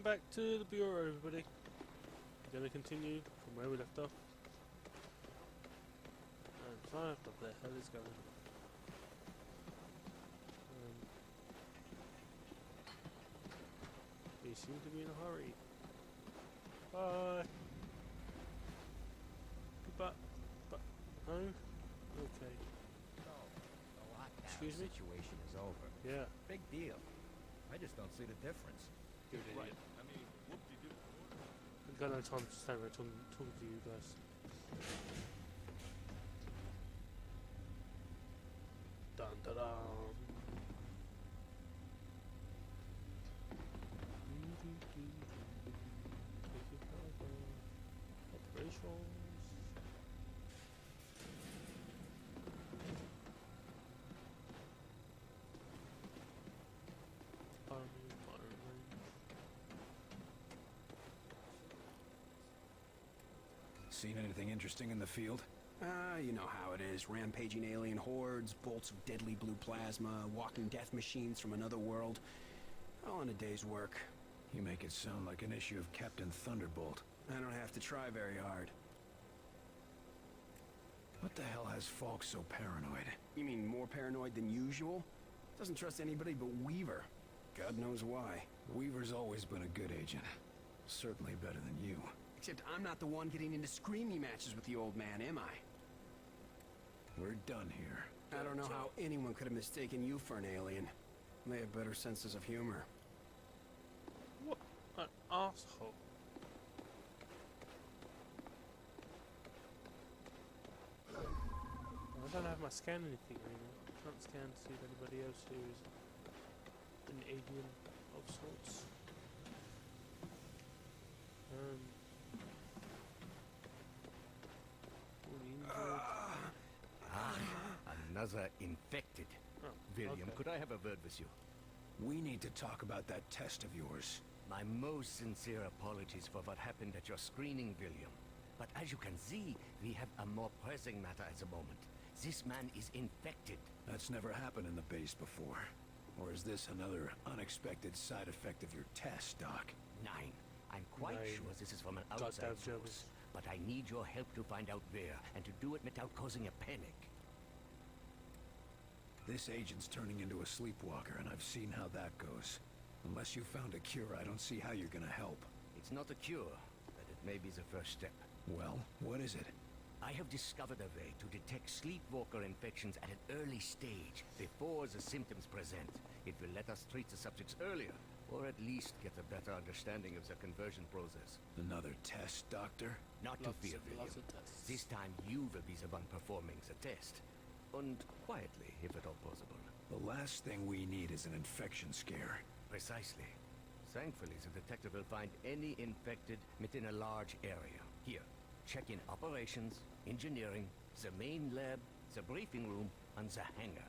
back to the Bureau, everybody. We're going to continue from where we left off. And find out what the hell is going on. They seem to be in a hurry. Bye! Goodbye. No? Okay. So, the lockdown Excuse me? situation is over. Yeah. Big deal. I just don't see the difference. Good idiot. Right. I mean, whoop-de-doo. I've got no time to stand around talking to you guys. Dun dun dun. Operations. Seen anything interesting in the field? You know how it is. Rampaging alien hordes, bolts of deadly blue plasma, walking death machines from another world. All in a day's work. You make it sound like an issue of Captain Thunderbolt. I don't have to try very hard. What the hell has Falk so paranoid? You mean more paranoid than usual? Doesn't trust anybody but Weaver. God knows why. Weaver's always been a good agent. Certainly better than you. Except I'm not the one getting into screaming matches with the old man, am I? We're done here. I don't know how anyone could have mistaken you for an alien. They have better senses of humor. What an asshole. I don't have my scan anything anymore. I can't scan to see if anybody else who is an alien of sorts. Another infected. Oh, William, okay. could I have a word with you? We need to talk about that test of yours. My most sincere apologies for what happened at your screening, William. But as you can see, we have a more pressing matter at the moment. This man is infected. That's never happened in the base before. Or is this another unexpected side effect of your test, Doc? Nine. I'm quite Nine. sure this is from an Goddamn outside source. Germans. But I need your help to find out where, and to do it without causing a panic. This agent's turning into a sleepwalker, and I've seen how that goes. Unless you found a cure, I don't see how you're gonna help. It's not a cure, but it may be the first step. Well, what is it? I have discovered a way to detect sleepwalker infections at an early stage, before the symptoms present. It will let us treat the subjects earlier, or at least get a better understanding of the conversion process. Another test, Doctor? Not to fear, William. Lots of tests. This time you will be the one performing the test. And quietly, if at all possible. The last thing we need is an infection scare. Precisely. Thankfully, the detective will find any infected within a large area. Here, check in operations, engineering, the main lab, the briefing room, and the hangar.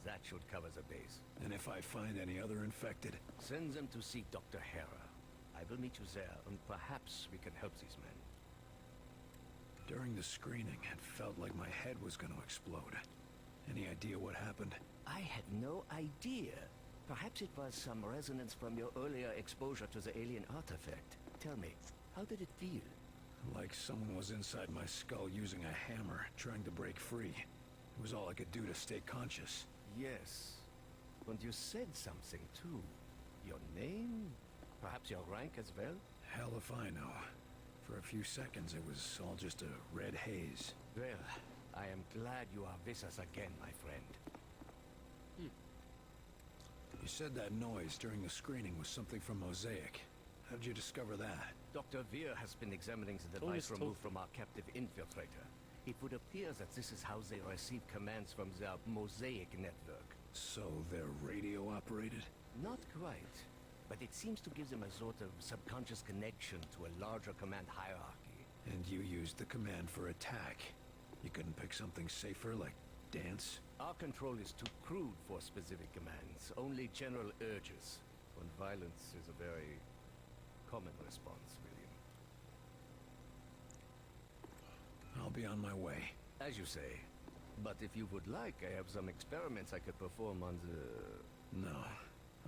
That should cover the base. And if I find any other infected? Send them to see Dr. Hera. I will meet you there, and perhaps we can help these men. During the screening, it felt like my head was going to explode. Any idea what happened? I had no idea. Perhaps it was some resonance from your earlier exposure to the alien artifact. Tell me, how did it feel? Like someone was inside my skull using a hammer, trying to break free. It was all I could do to stay conscious. Yes. And you said something, too. Your name? Perhaps your rank as well? Hell if I know. For a few seconds, it was all just a red haze. Well, I am glad you are with us again, my friend. You said that noise during the screening was something from Mosaic. How did you discover that? Dr. Veer has been examining the device removed from our captive infiltrator. It would appear that this is how they receive commands from their Mosaic network. So they're radio operated? Not quite, but it seems to give them a sort of subconscious connection to a larger command hierarchy. And you used the command for attack. You couldn't pick something safer, like dance? Our control is too crude for specific commands, only general urges. When violence is a very common response, William. I'll be on my way. As you say. But if you would like, I have some experiments I could perform on the... No.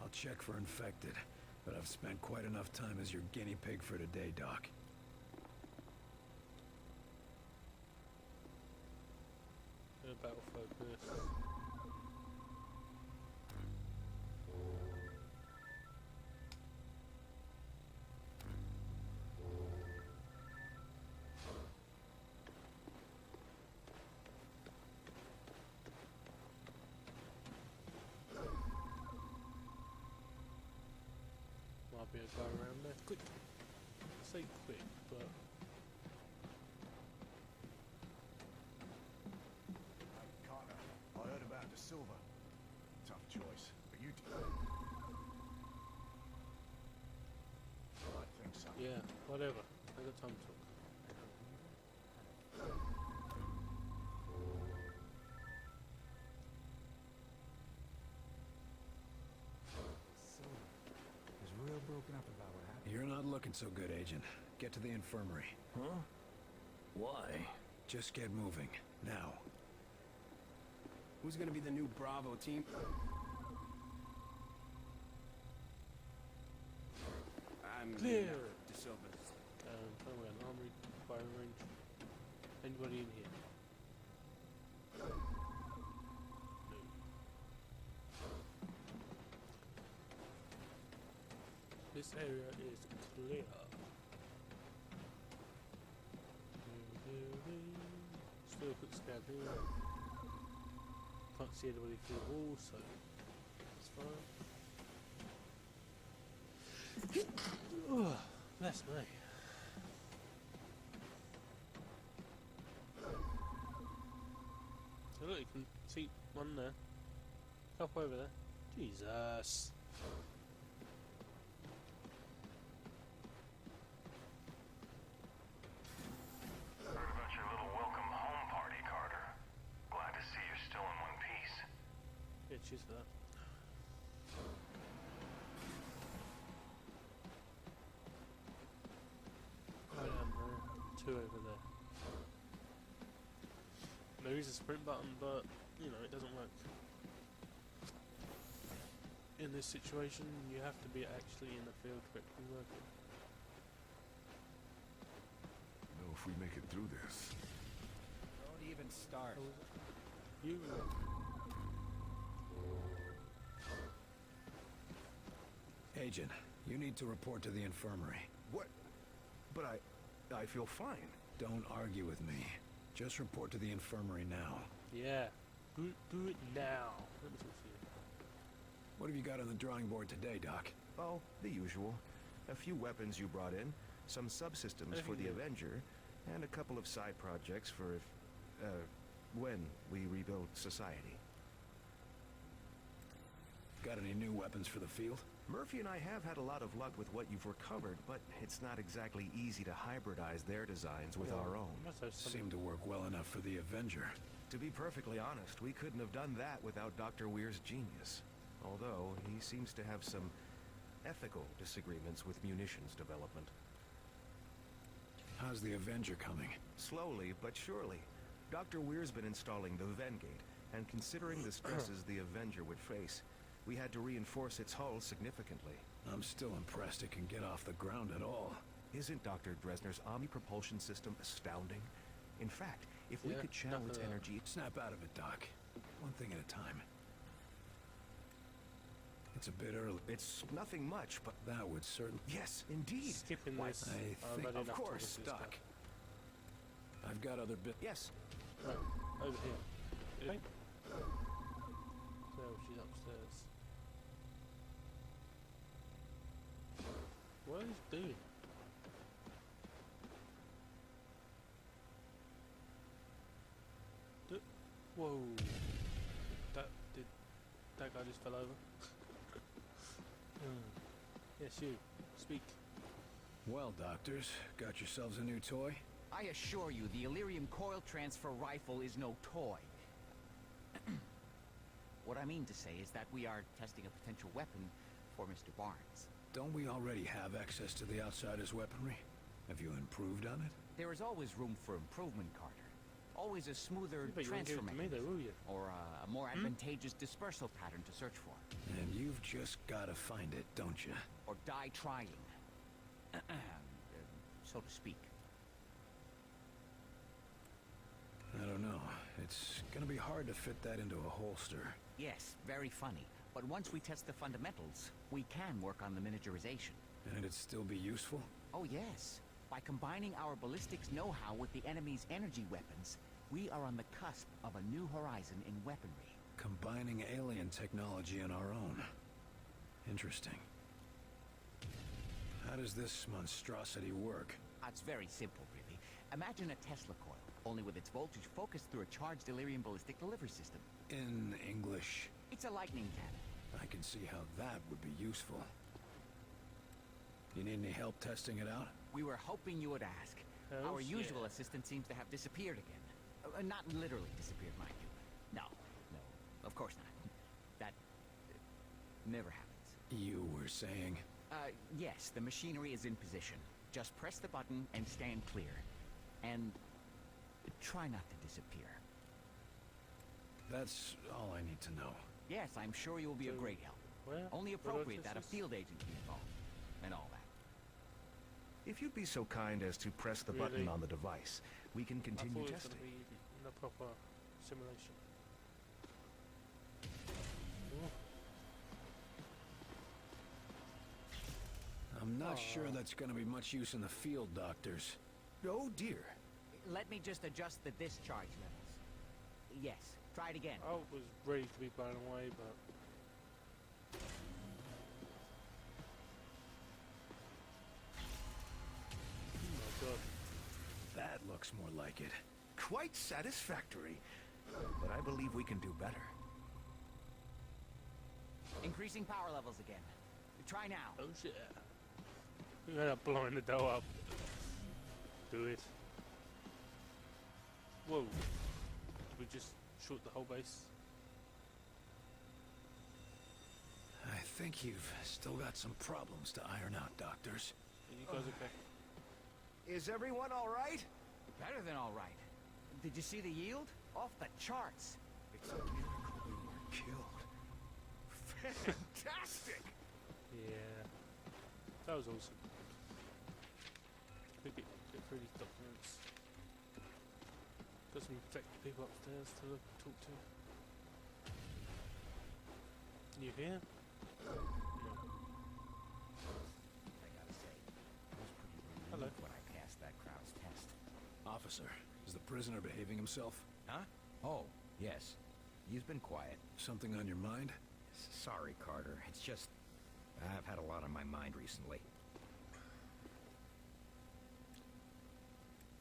I'll check for infected. but I've spent quite enough time as your guinea pig for today, Doc. Battle focus. Might be a guy around there. Quick. I say quick, but I heard about the silver. Tough choice, but you do. I think so. yeah, whatever. I got time to talk. So, was real broken up about what happened. You're not looking so good, Agent. Get to the infirmary. Huh? Why? Just get moving. Now. Who's gonna be the new Bravo team? I'm Clear. De Silva. Turn around. Armory, firing range. Anybody in here? No. This area is clear. Still a quick scan here. Can't see anybody through the wall, so it's fine. Ugh, that's me. So look, you can see one there. Couple over there. Jesus. Heard about your little welcome home party, Carter. Glad to see you're still in one piece. Yeah, cheers for that. Right down there. Two over there. There is a sprint button, but you know it doesn't work. In this situation, you have to be actually in the field for it to be working. Know if we make it through this. Don't even start. Oh, is it? You. Agent, you need to report to the infirmary. What? But I feel fine. Don't argue with me. Just report to the infirmary now. Yeah. Do it now. Let me talk to you. What have you got on the drawing board today, Doc? Oh, the usual. A few weapons you brought in, some subsystems for the Everything. Avenger, and a couple of side projects for if, when we rebuild society. Got any new weapons for the field? Murphy and I have had a lot of luck with what you've recovered, but it's not exactly easy to hybridize their designs with our own. You must have some. Seemed to work well enough for the Avenger. To be perfectly honest, we couldn't have done that without Dr. Weir's genius. Although, he seems to have some ethical disagreements with munitions development. How's the Avenger coming? Slowly but surely. Dr. Weir's been installing the Vengate, and considering the stresses the Avenger would face, we had to reinforce its hull significantly. I'm still impressed it can get off the ground at all. Isn't Dr. Dresner's Omni-propulsion system astounding? In fact, if we Yeah, could channel its nothing, energy... Snap out of it, Doc. One thing at a time. It's a bit early. It's nothing much, but... That would certainly... Yes, indeed. Skipping Why, this. I think- ready Of enough to course, look at this Doc. I've got other bit... Yes. stuff. Right, over here. Okay. So she's upstairs. What is he doing? Whoa. Did that guy just fell over? Yes, you. Speak. Well, doctors, got yourselves a new toy? I assure you, the Illyrium coil transfer rifle is no toy. What I mean to say is that we are testing a potential weapon for Mr. Barnes. Don't we already have access to the Outsider's weaponry? Have you improved on it? There is always room for improvement, Carter. always a smoother You bet you won't give transfer it to me though, mechanism, will you? or a more advantageous dispersal pattern to search for, And you've just gotta find it, don't you? or die trying, so to speak. I don't know. It's gonna be hard to fit that into a holster. Yes, very funny. But once we test the fundamentals, we can work on the miniaturization. And it'd still be useful? Oh yes. By combining our ballistics know-how with the enemy's energy weapons, we are on the cusp of a new horizon in weaponry. Combining alien technology and our own. Interesting. How does this monstrosity work? It's very simple, really. Imagine a Tesla coil, only with its voltage focused through a charged delirium ballistic delivery system. In English, It's a lightning cannon. I can see how that would be useful. You need any help testing it out? We were hoping you would ask. Hells Our usual yeah. assistant seems to have disappeared again. Not literally disappeared, mind you. No, of course not. That never happens. You were saying? Yes, the machinery is in position. Just press the button and stand clear. And try not to disappear. That's all I need to know. Yes, I'm sure you'll be a So, great help. Where? Only appropriate that a this is? field agent be involved. And all that. If you'd be so kind as to press the button Really? on the device, we can I continue thought it was testing. going to be in a proper simulation. I'm not sure that's gonna be much use in the field, doctors. Oh dear. Let me just adjust the discharge levels. Yes, try it again. I was ready to be blown away, but oh my god. That looks more like it. Quite satisfactory. But I believe we can do better. Increasing power levels again. Try now. Oh shit. We end up blowing the door up. Do it. Whoa. Did we just shoot the whole base? I think you've still got some problems to iron out, doctors. Are you guys okay? Is everyone all right? Better than all right. Did you see the yield? Off the charts. It's a miracle we were killed. Fantastic! Yeah. That was awesome. We get through these documents. Got some infected people upstairs to talk to. You here? I gotta say, I was pretty Hello. relieved when I passed that crowd's test. Officer, is the prisoner behaving himself? Huh? Oh, yes. He's been quiet. Something on your mind? Sorry, Carter. It's just... I've had a lot on my mind recently.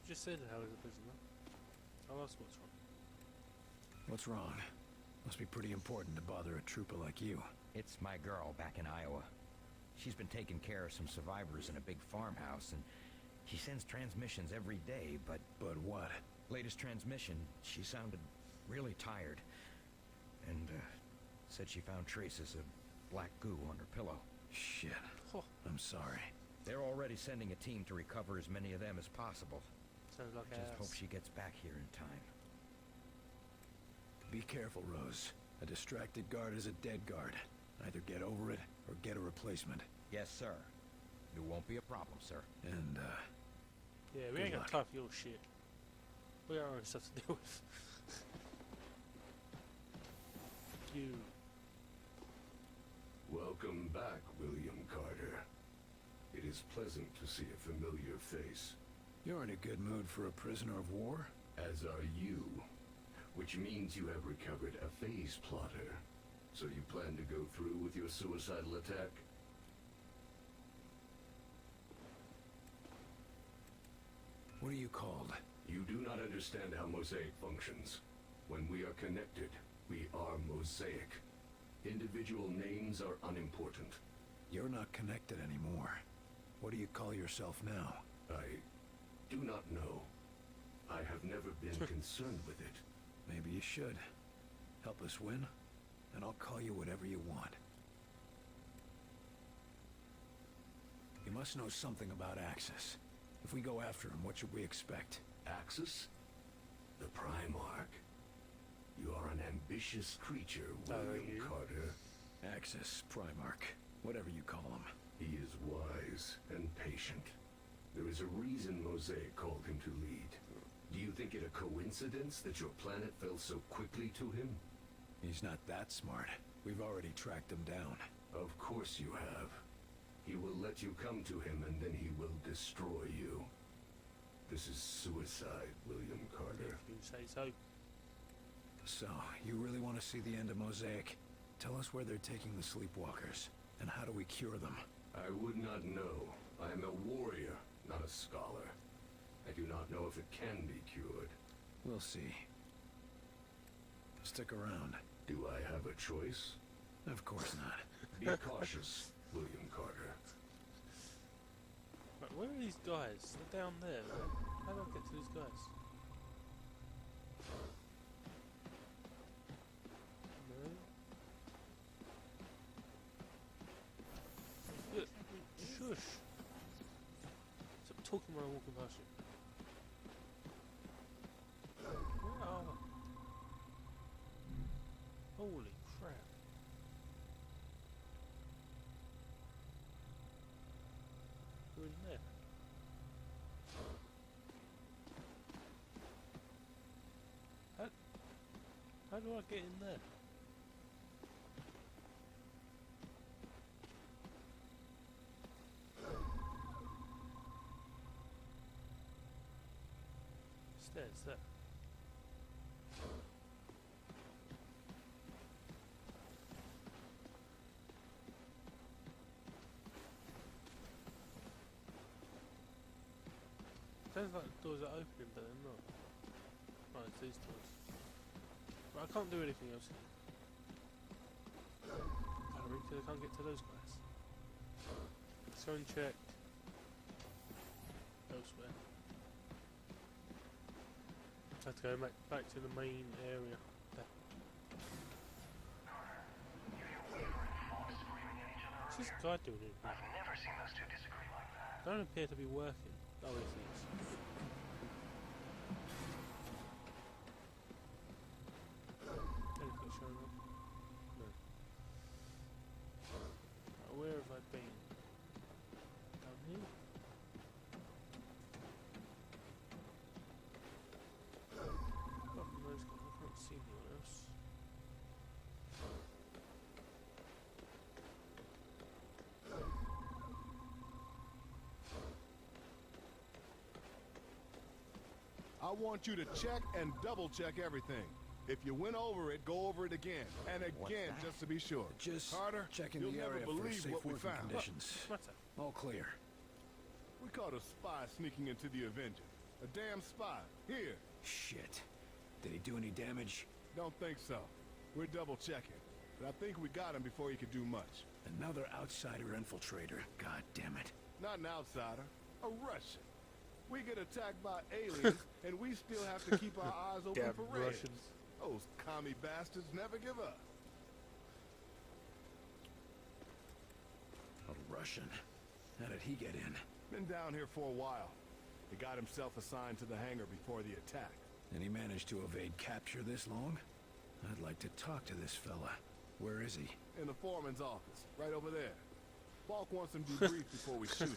Just said how is a prisoner. I'll ask what's wrong. What's wrong? Must be pretty important to bother a trooper like you. It's my girl back in Iowa. She's been taking care of some survivors in a big farmhouse, and she sends transmissions every day, but... But what? Latest transmission, she sounded really tired. And, said she found traces of black goo on her pillow. Shit. Oh, I'm sorry. They're already sending a team to recover as many of them as possible. sounds like Just hope ass. she gets back here in time. Be careful, Rose. A distracted guard is a dead guard. Either get over it, or get a replacement. Yes, sir. It won't be a problem, sir. And, Yeah, we Good ain't got luck. time for your shit. We got our own stuff to deal with. You. Welcome back, William Carter. It is pleasant to see a familiar face, you're in a good mood for a prisoner of war? as are you. Which means you have recovered a phase plotter. So you plan to go through with your suicidal attack? What are you called? You do not understand how Mosaic functions. When we are connected, we are Mosaic. Individual names are unimportant. You're not connected anymore. What do you call yourself now? I do not know. I have never been concerned with it. Maybe you should. Help us win, and I'll call you whatever you want. You must know something about Axis. If we go after him, what should we expect? Axis? The Primarch. You are an ambitious creature, William Carter. Axis, Primarch, whatever you call him. He is wise and patient. There is a reason Mosaic called him to lead. Do you think it a coincidence that your planet fell so quickly to him? He's not that smart. We've already tracked him down. Of course you have. He will let you come to him and then he will destroy you. This is suicide, William Carter. If you say so. So, you really want to see the end of Mosaic? Tell us where they're taking the sleepwalkers, and how do we cure them? I would not know. I am a warrior, not a scholar. I do not know if it can be cured. We'll see. Stick around. Do I have a choice? Of course not. Be cautious, William Carter. Right, where are these guys? They're down there. How do I get to these guys? No. Look, shush. Stop talking when I'm walking past you. Where are they? Holy crap. We're in there. How do I get in there? Stairs there. Sounds like the doors are open, but they're not. Right, it's these doors. But I can't do anything else here. Gallery, because I can't get to those guys. Let's go and check elsewhere. I have to go back to the main area. There. What's this guy doing here? I've never seen those two disagree like that. They don't appear to be working. Oh, yes, he is. Anything showing up? No. Where have I been? Down here? Apart from those guys, I can't see anyone else. I want you to check and double check everything. If you went over it, go over it again and again, just to be sure. Just Carter, checking you'll the never area for believe safe what we working found. conditions. What's that? All clear. We caught a spy sneaking into the Avenger. A damn spy. Here. Shit. Did he do any damage? Don't think so. We're double checking. But I think we got him before he could do much. Another outsider infiltrator. God damn it. Not an outsider. A Russian. We get attacked by aliens, and we still have to keep our eyes open Damn for raids. Russians. Those commie bastards never give up. A Russian. How did he get in? Been down here for a while. He got himself assigned to the hangar before the attack. And he managed to evade capture this long? I'd like to talk to this fella. Where is he? In the foreman's office, right over there. Falk wants him debriefed before we shoot him.